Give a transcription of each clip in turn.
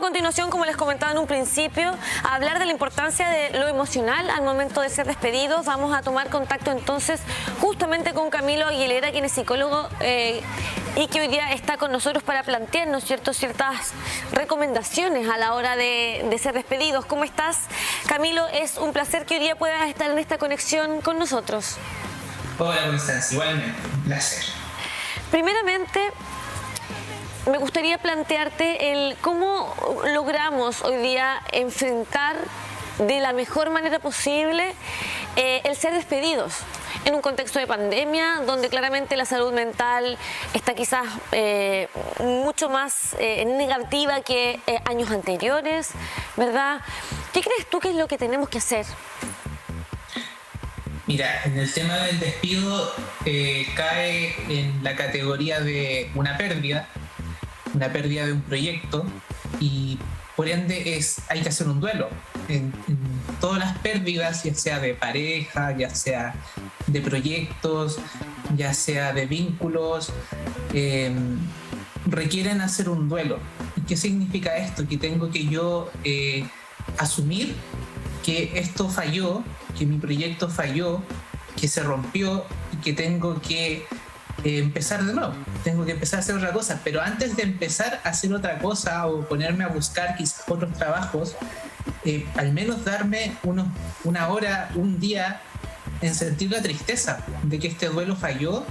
continuación, como les comentaba en un principio, a hablar de la importancia de lo emocional al momento de ser despedidos. Vamos a tomar contacto entonces justamente con Camilo Aguilera, quien es psicólogo y que hoy día está con nosotros para plantearnos, ¿cierto?, ciertas recomendaciones a la hora de ser despedidos. ¿Cómo estás, Camilo? Es un placer que hoy día puedas estar en esta conexión con nosotros. Hola, Constanza, igualmente, un placer. Primeramente, me gustaría plantearte el cómo logramos hoy día enfrentar de la mejor manera posible el ser despedidos en un contexto de pandemia donde claramente la salud mental está quizás mucho más negativa que años anteriores, ¿verdad? ¿Qué crees tú que es lo que tenemos que hacer? Mira, en el tema del despido cae en la categoría de una pérdida de un proyecto y por ende hay que hacer un duelo. En todas las pérdidas, ya sea de pareja, ya sea de proyectos, ya sea de vínculos, requieren hacer un duelo. ¿Y qué significa esto? Que tengo que yo asumir que esto falló, que mi proyecto falló, que se rompió y que tengo que empezar de nuevo, tengo que empezar a hacer otra cosa, pero antes de empezar a hacer otra cosa o ponerme a buscar quizás otros trabajos, al menos darme una hora, un día en sentir la tristeza de que este duelo falló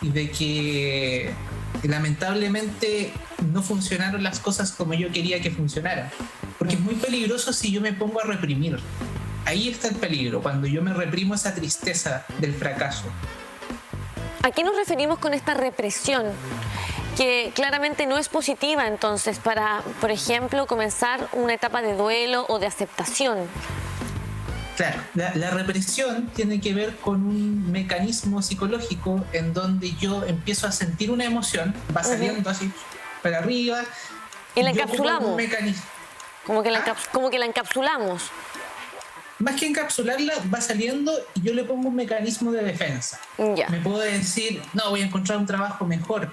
y de que lamentablemente no funcionaron las cosas como yo quería que funcionaran, porque es muy peligroso si yo me pongo a reprimir. Ahí está el peligro, cuando yo me reprimo esa tristeza del fracaso. ¿A qué nos referimos con esta represión? Que claramente no es positiva entonces para, por ejemplo, comenzar una etapa de duelo o de aceptación. Claro, la represión tiene que ver con un mecanismo psicológico en donde yo empiezo a sentir una emoción, va saliendo así para arriba. Y la encapsulamos. Como que la encapsulamos. Más que encapsularla, va saliendo y yo le pongo un mecanismo de defensa. Ya. Me puedo decir, no, voy a encontrar un trabajo mejor.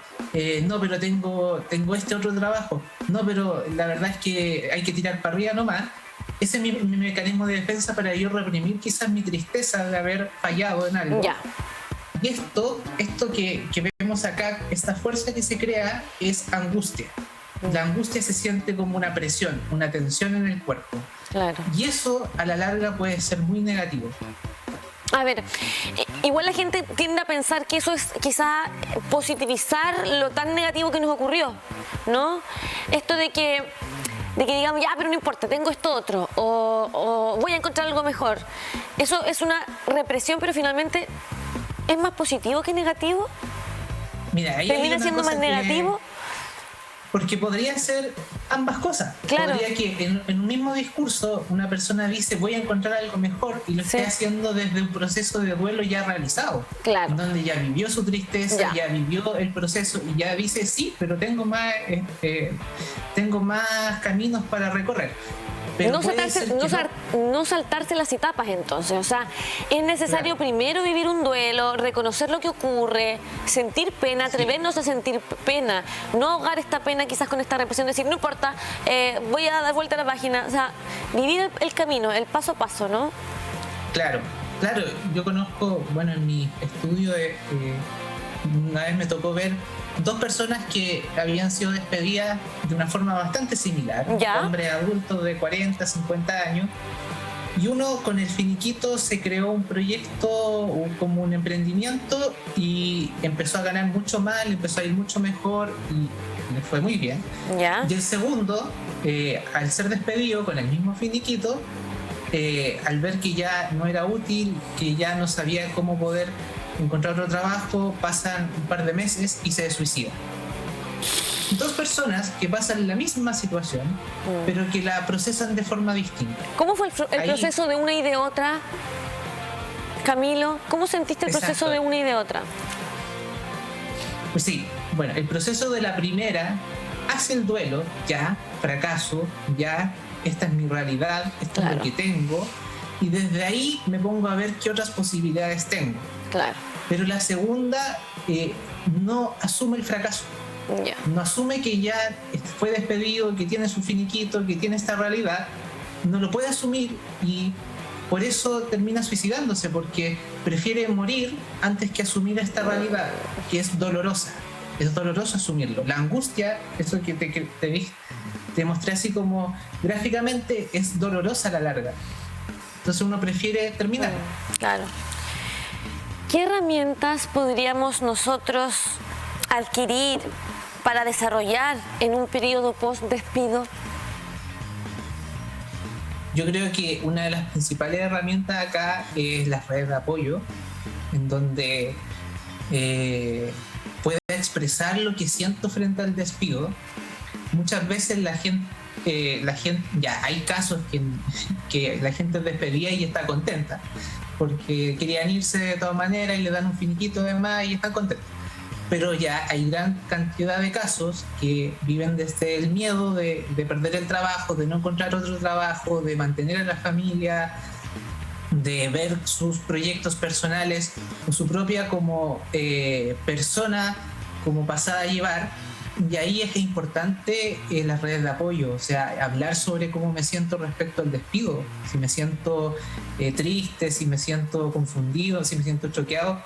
No, pero tengo este otro trabajo. No, pero la verdad es que hay que tirar para arriba nomás. Ese es mi mecanismo de defensa para yo reprimir quizás mi tristeza de haber fallado en algo. Ya. Y esto que vemos acá, esta fuerza que se crea es angustia. La angustia se siente como una presión, una tensión en el cuerpo. Claro. Y eso a la larga puede ser muy negativo. A ver, igual la gente tiende a pensar que eso es quizá positivizar lo tan negativo que nos ocurrió, ¿no? Esto de que digamos, ya, pero no importa, tengo esto otro, o voy a encontrar algo mejor. Eso es una represión, pero finalmente es más positivo que negativo. Mira, ahí ¿termina siendo más negativo? Porque podría ser ambas cosas. Claro. Podría que en un mismo discurso una persona dice voy a encontrar algo mejor y lo esté haciendo desde un proceso de duelo ya realizado. Claro. En donde ya vivió su tristeza, ya vivió el proceso y ya dice sí, pero tengo más caminos para recorrer. Pero no saltarse las etapas entonces, o sea, es necesario primero vivir un duelo, reconocer lo que ocurre, sentir pena, atrevernos a sentir pena, no ahogar esta pena quizás con esta represión, decir no importa, voy a dar vuelta a la página, o sea, vivir el camino, el paso a paso, ¿no? Claro, yo conozco, bueno, en mi estudio una vez me tocó ver dos personas que habían sido despedidas de una forma bastante similar. ¿Ya? Hombres adultos de 40, 50 años. Y uno con el finiquito se creó un proyecto como un emprendimiento y empezó a ganar mucho más, le empezó a ir mucho mejor y le fue muy bien. ¿Ya? Y el segundo, al ser despedido con el mismo finiquito, al ver que ya no era útil, que ya no sabía cómo poder encontrar otro trabajo, pasan un par de meses y se suicida. Dos personas que pasan la misma situación, pero que la procesan de forma distinta. ¿Cómo fue el proceso de una y de otra, Camilo? ¿Cómo sentiste el proceso de una y de otra? Pues sí, bueno, el proceso de la primera hace el duelo, ya, fracaso, ya, esta es mi realidad, esto es lo que tengo, y desde ahí me pongo a ver qué otras posibilidades tengo. Claro. Pero la segunda no asume el fracaso. Ya. no asume que ya fue despedido, que tiene su finiquito, que tiene esta realidad, no lo puede asumir y por eso termina suicidándose, porque prefiere morir antes que asumir esta realidad, que es dolorosa. Es doloroso asumirlo. La angustia, eso que te mostré así como gráficamente, es dolorosa a la larga. Entonces uno prefiere terminar. Claro. ¿Qué herramientas podríamos nosotros adquirir para desarrollar en un periodo post-despido? Yo creo que una de las principales herramientas acá es las redes de apoyo, en donde pueda expresar lo que siento frente al despido. Muchas veces la gente ya hay casos que la gente es despedida y está contenta, porque querían irse de todas maneras y le dan un finiquito de más y están contentos. Pero ya hay gran cantidad de casos que viven desde el miedo de perder el trabajo, de no encontrar otro trabajo, de mantener a la familia, de ver sus proyectos personales o su propia como persona como pasada a llevar. Y ahí es importante las redes de apoyo, o sea, hablar sobre cómo me siento respecto al despido, si me siento triste, si me siento confundido, si me siento choqueado,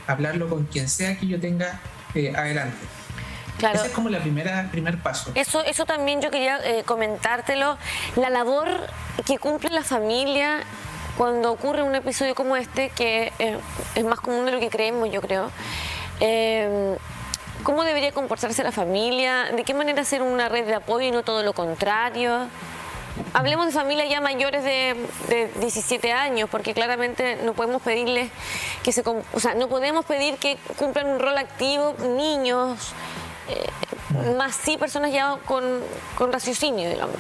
hablarlo con quien sea que yo tenga adelante. Claro. Ese es como el primer paso. Eso también yo quería comentártelo. La labor que cumple la familia cuando ocurre un episodio como este, que es más común de lo que creemos, yo creo. ¿Cómo debería comportarse la familia? ¿De qué manera hacer una red de apoyo y no todo lo contrario? Hablemos de familias ya mayores de 17 años, porque claramente no podemos pedirles no podemos pedir que cumplan un rol activo niños, más sí personas ya con raciocinio, digamos.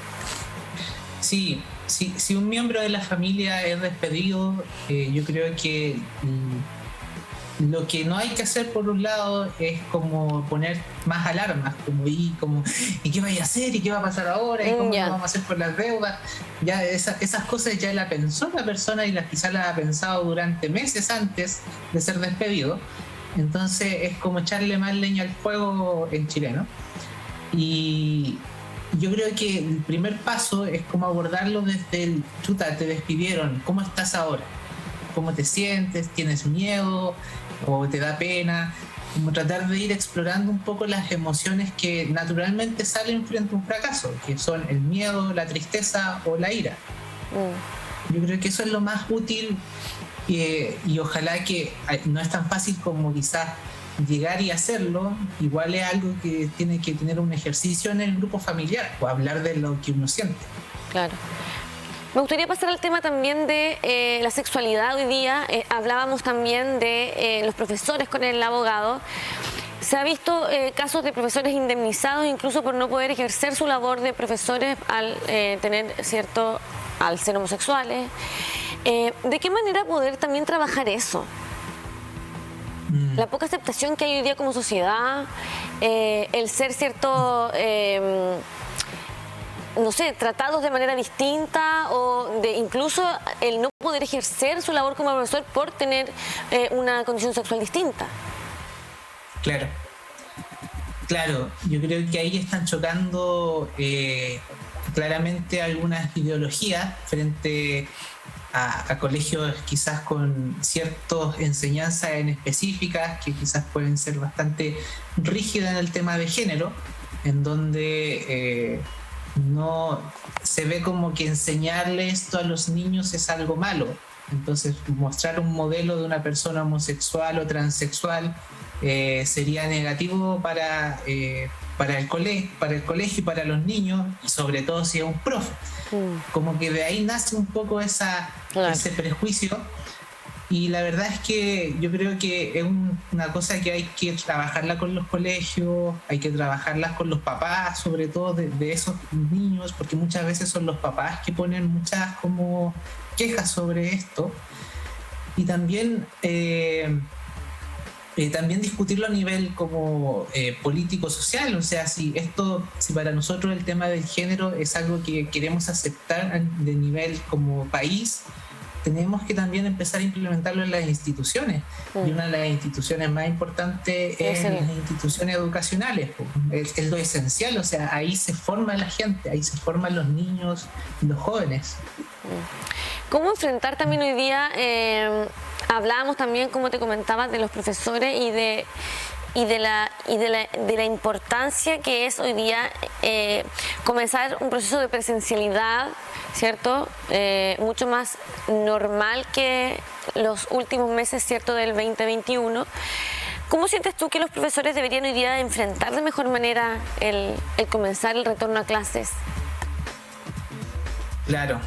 Sí, si un miembro de la familia es despedido, yo creo que lo que no hay que hacer por un lado es como poner más alarmas, ¿y qué vaya a hacer? ¿Y qué va a pasar ahora? ¿Y cómo lo vamos a hacer por las deudas? Ya esas cosas ya la pensó la persona y quizás las ha pensado durante meses antes de ser despedido. Entonces es como echarle más leña al fuego en chileno. Y yo creo que el primer paso es como abordarlo desde el chuta, te despidieron, ¿cómo estás ahora? ¿Cómo te sientes? ¿Tienes miedo? ¿O te da pena? Como tratar de ir explorando un poco las emociones que naturalmente salen frente a un fracaso, que son el miedo, la tristeza o la ira. Yo creo que eso es lo más útil y ojalá que no es tan fácil como quizás llegar y hacerlo. Igual es algo que tiene que tener un ejercicio en el grupo familiar o hablar de lo que uno siente. Claro. Me gustaría pasar al tema también de la sexualidad hoy día. Hablábamos también de los profesores con el abogado. Se ha visto casos de profesores indemnizados incluso por no poder ejercer su labor de profesores al ser homosexuales. ¿De qué manera poder también trabajar eso? La poca aceptación que hay hoy día como sociedad, el ser tratados de manera distinta o incluso el no poder ejercer su labor como profesor por tener una condición sexual distinta. Claro, yo creo que ahí están chocando claramente algunas ideologías frente a colegios quizás con ciertas enseñanzas en específicas que quizás pueden ser bastante rígidas en el tema de género, en donde no se ve como que enseñarle esto a los niños es algo malo. Entonces mostrar un modelo de una persona homosexual o transexual sería negativo para el colegio y para los niños, y sobre todo si es un profe. Como que de ahí nace un poco ese prejuicio. Y la verdad es que yo creo que es una cosa que hay que trabajarla con los colegios, hay que trabajarla con los papás, sobre todo de esos niños, porque muchas veces son los papás que ponen muchas como quejas sobre esto. Y también discutirlo a nivel como político-social, o sea, si para nosotros el tema del género es algo que queremos aceptar de nivel como país, tenemos que también empezar a implementarlo en las instituciones. Y una de las instituciones más importantes es las instituciones educacionales. Es lo esencial, o sea, ahí se forma la gente, ahí se forman los niños y los jóvenes. ¿Cómo enfrentar también hoy día? Hablábamos también, como te comentaba, de los profesores y de la importancia que es hoy día comenzar un proceso de presencialidad, ¿cierto? Mucho más normal que los últimos meses, ¿cierto?, del 2021. ¿Cómo sientes tú que los profesores deberían hoy día enfrentar de mejor manera el comenzar el retorno a clases? Claro.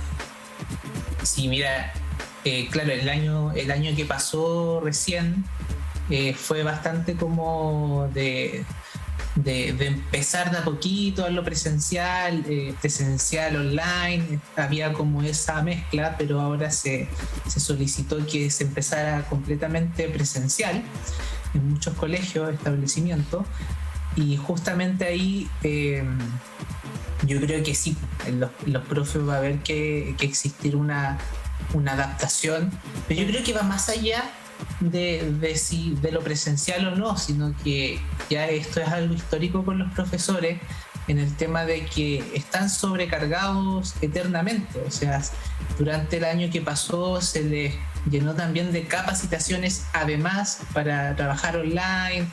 Sí, mira, claro, el año que pasó recién fue bastante como de empezar de a poquito a lo presencial, presencial online, había como esa mezcla, pero ahora se solicitó que se empezara completamente presencial en muchos colegios, establecimientos, y justamente ahí yo creo que sí, los profes va a haber que existir una adaptación, pero yo creo que va más allá de lo presencial o no, sino que ya esto es algo histórico con los profesores en el tema de que están sobrecargados eternamente. O sea, durante el año que pasó se les llenó también de capacitaciones, además para trabajar online,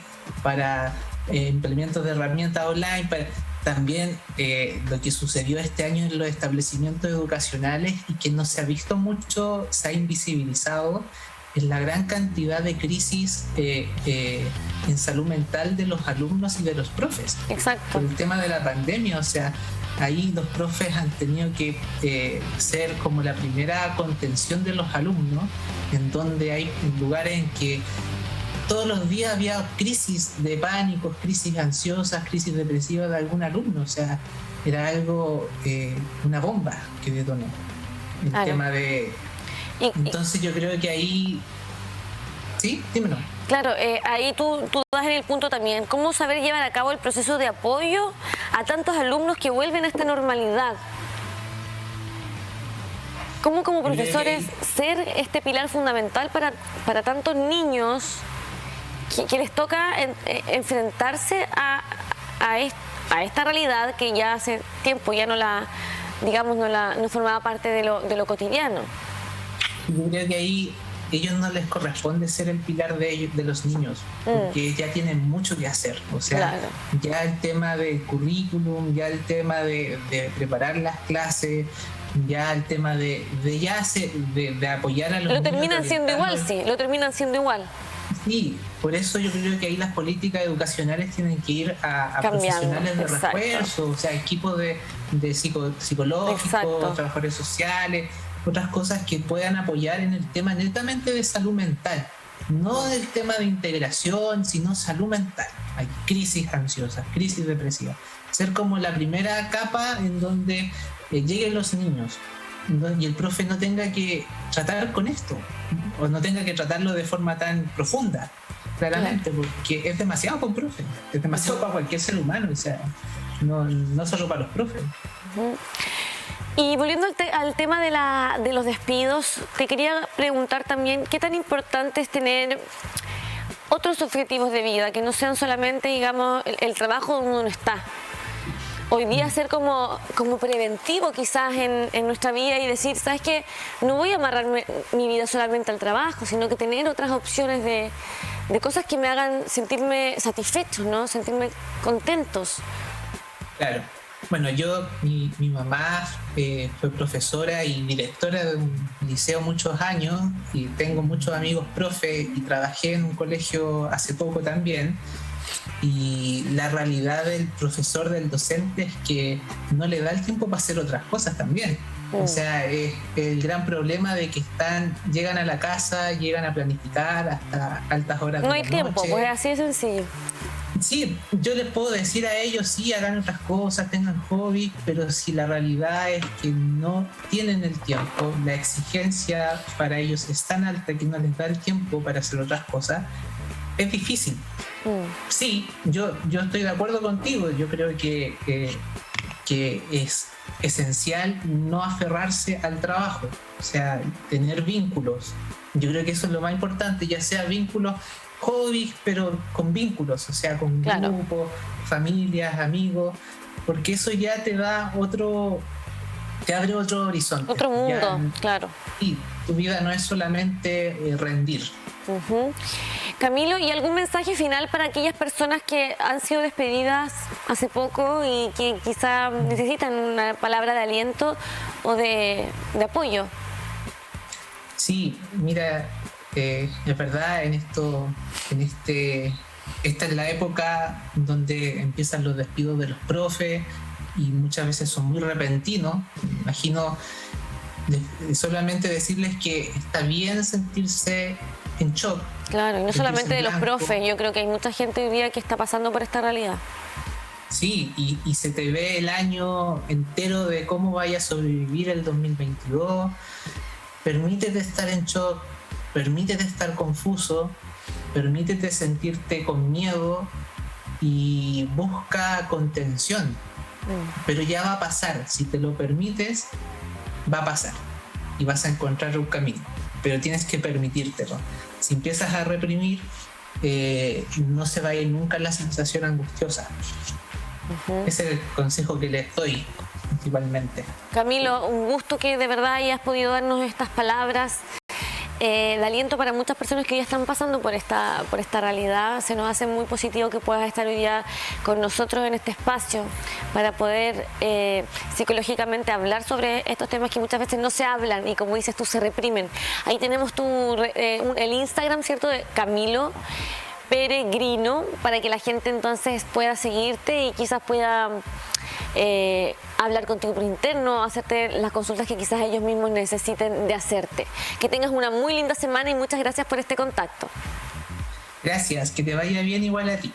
para implementos de herramientas online, también lo que sucedió este año en los establecimientos educacionales y que no se ha visto mucho, se ha invisibilizado, es la gran cantidad de crisis en salud mental de los alumnos y de los profes. Exacto. Por el tema de la pandemia, o sea, ahí los profes han tenido que ser como la primera contención de los alumnos, en donde hay lugares en que todos los días había crisis de pánico, crisis ansiosas, crisis depresivas de algún alumno. O sea, era algo, una bomba que detonó. El tema de... Entonces yo creo que ahí... ¿Sí? Dímelo. Claro, ahí tú das en el punto también. ¿Cómo saber llevar a cabo el proceso de apoyo a tantos alumnos que vuelven a esta normalidad? ¿Cómo como profesores ser este pilar fundamental para tantos niños que les toca enfrentarse a esta realidad que ya hace tiempo ya no formaba parte de lo cotidiano? Yo creo que ahí ellos no les corresponde ser el pilar de los niños, porque ya tienen mucho que hacer. O sea, claro, ya el tema del currículum, ya el tema de preparar las clases, ya el tema de apoyar a los niños. Lo terminan siendo igual, sí, lo terminan siendo igual. Sí, por eso yo creo que ahí las políticas educacionales tienen que ir a profesionales de refuerzo, o sea, equipos de psicológicos, trabajadores sociales, otras cosas que puedan apoyar en el tema netamente de salud mental, no del tema de integración, sino salud mental. Hay crisis ansiosas, crisis depresivas. Ser como la primera capa en donde lleguen los niños y el profe no tenga que tratar con esto, o no tenga que tratarlo de forma tan profunda, claramente, porque es demasiado para un profe, es demasiado para cualquier ser humano, o sea, no solo para los profes. Y volviendo al tema de los despidos, te quería preguntar también qué tan importante es tener otros objetivos de vida, que no sean solamente, digamos, el trabajo donde uno está. Hoy día ser como preventivo quizás en nuestra vida y decir, ¿sabes qué? No voy a amarrar mi vida solamente al trabajo, sino que tener otras opciones de cosas que me hagan sentirme satisfechos, ¿no? Sentirme contentos. Claro. Bueno, mi mamá fue profesora y directora de un liceo muchos años y tengo muchos amigos profe y trabajé en un colegio hace poco también. Y la realidad del profesor, del docente, es que no le da el tiempo para hacer otras cosas también. O sea, es el gran problema de que llegan a la casa, llegan a planificar hasta altas horas de la noche. No hay tiempo, pues es así de sencillo. Sí, yo les puedo decir a ellos, sí, hagan otras cosas, tengan hobbies, pero si la realidad es que no tienen el tiempo, la exigencia para ellos es tan alta que no les da el tiempo para hacer otras cosas, es difícil. Sí, yo estoy de acuerdo contigo. Yo creo que es esencial no aferrarse al trabajo, o sea, tener vínculos. Yo creo que eso es lo más importante, ya sea vínculos, hobbies, pero con vínculos, o sea, con grupos, familias, amigos, porque eso ya te da te abre otro horizonte. Otro mundo, ya, claro. Y tu vida no es solamente rendir. Camilo, ¿y algún mensaje final para aquellas personas que han sido despedidas hace poco y que quizá necesitan una palabra de aliento o de apoyo? Sí, mira, es verdad, esta es la época donde empiezan los despidos de los profes y muchas veces son muy repentinos. Me imagino solamente decirles que está bien sentirse en shock. Claro, y no solamente de los profes, yo creo que hay mucha gente hoy día que está pasando por esta realidad. Sí, y se te ve el año entero de cómo vaya a sobrevivir el 2022. Permítete estar en shock, permítete estar confuso, permítete sentirte con miedo y busca contención. Pero ya va a pasar, si te lo permites, va a pasar y vas a encontrar un camino, pero tienes que permitírtelo. Si empiezas a reprimir, no se va a ir nunca la sensación angustiosa. Ese es el consejo que les doy principalmente. Camilo, un gusto que de verdad hayas podido darnos estas palabras de aliento para muchas personas que ya están pasando por esta realidad. Se nos hace muy positivo que puedas estar hoy día con nosotros en este espacio para poder psicológicamente hablar sobre estos temas que muchas veces no se hablan y, como dices tú, se reprimen. Ahí tenemos el Instagram, ¿cierto?, de Camilo Peregrino, para que la gente entonces pueda seguirte y quizás pueda hablar contigo por interno, hacerte las consultas que quizás ellos mismos necesiten de hacerte. Que tengas una muy linda semana y muchas gracias por este contacto. Gracias, que te vaya bien igual a ti.